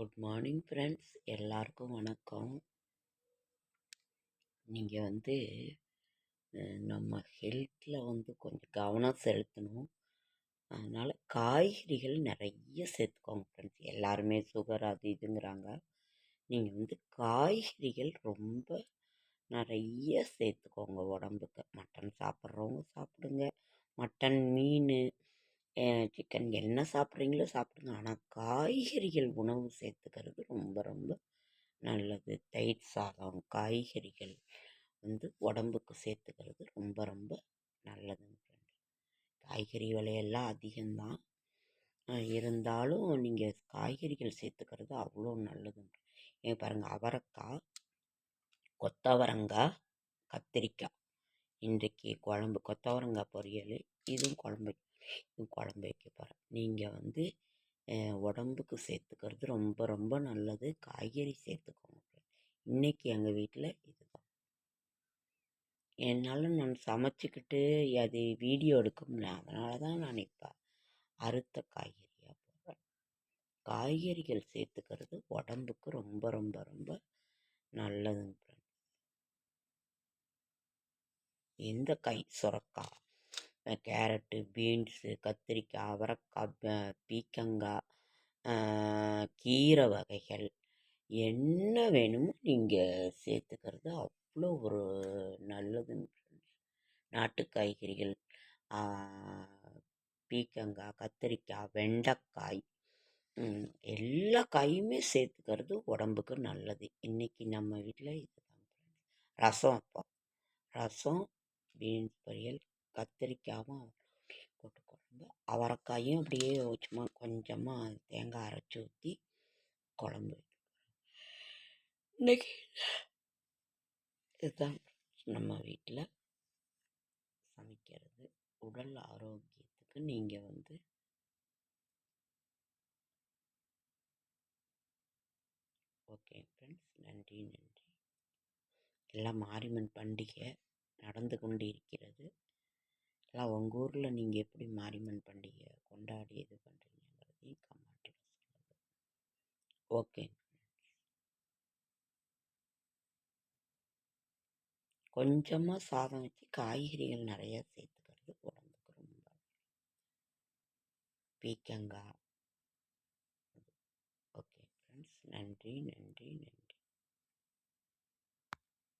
Good morning friends, எல்லாருக்கும் வணக்கம். நீங்கள் நம்ம ஹெல்த்தில் கொஞ்சம் கவனம் செலுத்தணும். அதனால் காய்கறிகள் நிறைய சேர்த்துக்கோங்க ஃப்ரெண்ட்ஸ். எல்லாருமே சுகர் அது இதுங்கிறாங்க. நீங்கள் காய்கறிகள் ரொம்ப நிறைய சேர்த்துக்கோங்க உடம்புக்கு. மட்டன் சாப்பிட்றவங்க சாப்பிடுங்க, மட்டன், மீன், சிக்கன் என்ன சாப்பிட்றீங்களோ சாப்பிடுங்க. ஆனால் காய்கறிகள் உணவு சேர்த்துக்கிறது ரொம்ப ரொம்ப நல்லது. தயிர் சாதம், காய்கறிகள் உடம்புக்கு சேர்த்துக்கிறது ரொம்ப ரொம்ப நல்லதுங்க ஃப்ரெண்ட். காய்கறி விலையெல்லாம் அதிகம்தான், இருந்தாலும் நீங்கள் காய்கறிகள் சேர்த்துக்கிறது அவ்வளோ நல்லதுங்க. ஏன் பாருங்கள், அவரைக்காய், கொத்தவரங்காய், கத்திரிக்காய். இன்றைக்கு குழம்பு கொத்தவரங்காய் பொரியல், இதுவும் குழம்பு வைக்க போகிறேன். நீங்கள் உடம்புக்கு சேர்த்துக்கிறது ரொம்ப ரொம்ப நல்லது. காய்கறி சேர்த்துக்கோங்க. இன்றைக்கி எங்கள் வீட்டில் இதுதான். என்னால் நான் சமைச்சிக்கிட்டு அது வீடியோ எடுக்க முடியல. அதனால தான் நான் இப்போ அறுத்த காய்கறியாக போடுறேன். காய்கறிகள் சேர்த்துக்கிறது உடம்புக்கு ரொம்ப ரொம்ப ரொம்ப நல்லதுங்க. எந்த காய், சுரக்காய், கேரட்டு, பீன்ஸு, கத்திரிக்காய், அவரைக்காய், பீக்கங்காய், கீரை வகைகள் என்ன வேணுமோ நீங்கள் சேர்த்துக்கிறது அவ்வளோ ஒரு நல்லதுங்க ஃப்ரெண்ட்ஸ். நாட்டு காய்கறிகள், பீக்கங்காய், கத்திரிக்காய், வெண்டைக்காய், எல்லா காயுமே சேர்த்துக்கிறது உடம்புக்கு நல்லது. இன்றைக்கி நம்ம வீட்டில் இதுதான் ரசம் வைப்போம். ரசம், பீன்ஸ் பொரியல், கத்திரிக்காயும் போட்டு குழம்பு, அவரைக்காயும் அப்படியே சும்மா கொஞ்சமாக தேங்காய் அரைச்சி ஊற்றி குழம்பு. இன்னைக்கு இதுதான் நம்ம வீட்டில் சமைக்கிறது. உடல் ஆரோக்கியத்துக்கு நீங்கள் ஓகே ஃப்ரெண்ட்ஸ், நன்றி. எல்லாம் மாரியம்மன் பண்டிகை நடந்து கொண்டு இருக்கிறது. எல்லாம் உங்கள் ஊரில் நீங்கள் எப்படி மாரியம்மன் பண்டிகை கொண்டாடி இது பண்ணுறீங்கிறதையும் கமெண்ட்டில் சொல்லுங்கள். ஓகே, கொஞ்சமாக சாதம் வச்சு காய்கறிகள் நிறையா சேர்த்துக்கிறது உடம்புக்கு ரொம்ப. பீக்கங்காய். ஓகே ஃப்ரெண்ட்ஸ், நன்றி.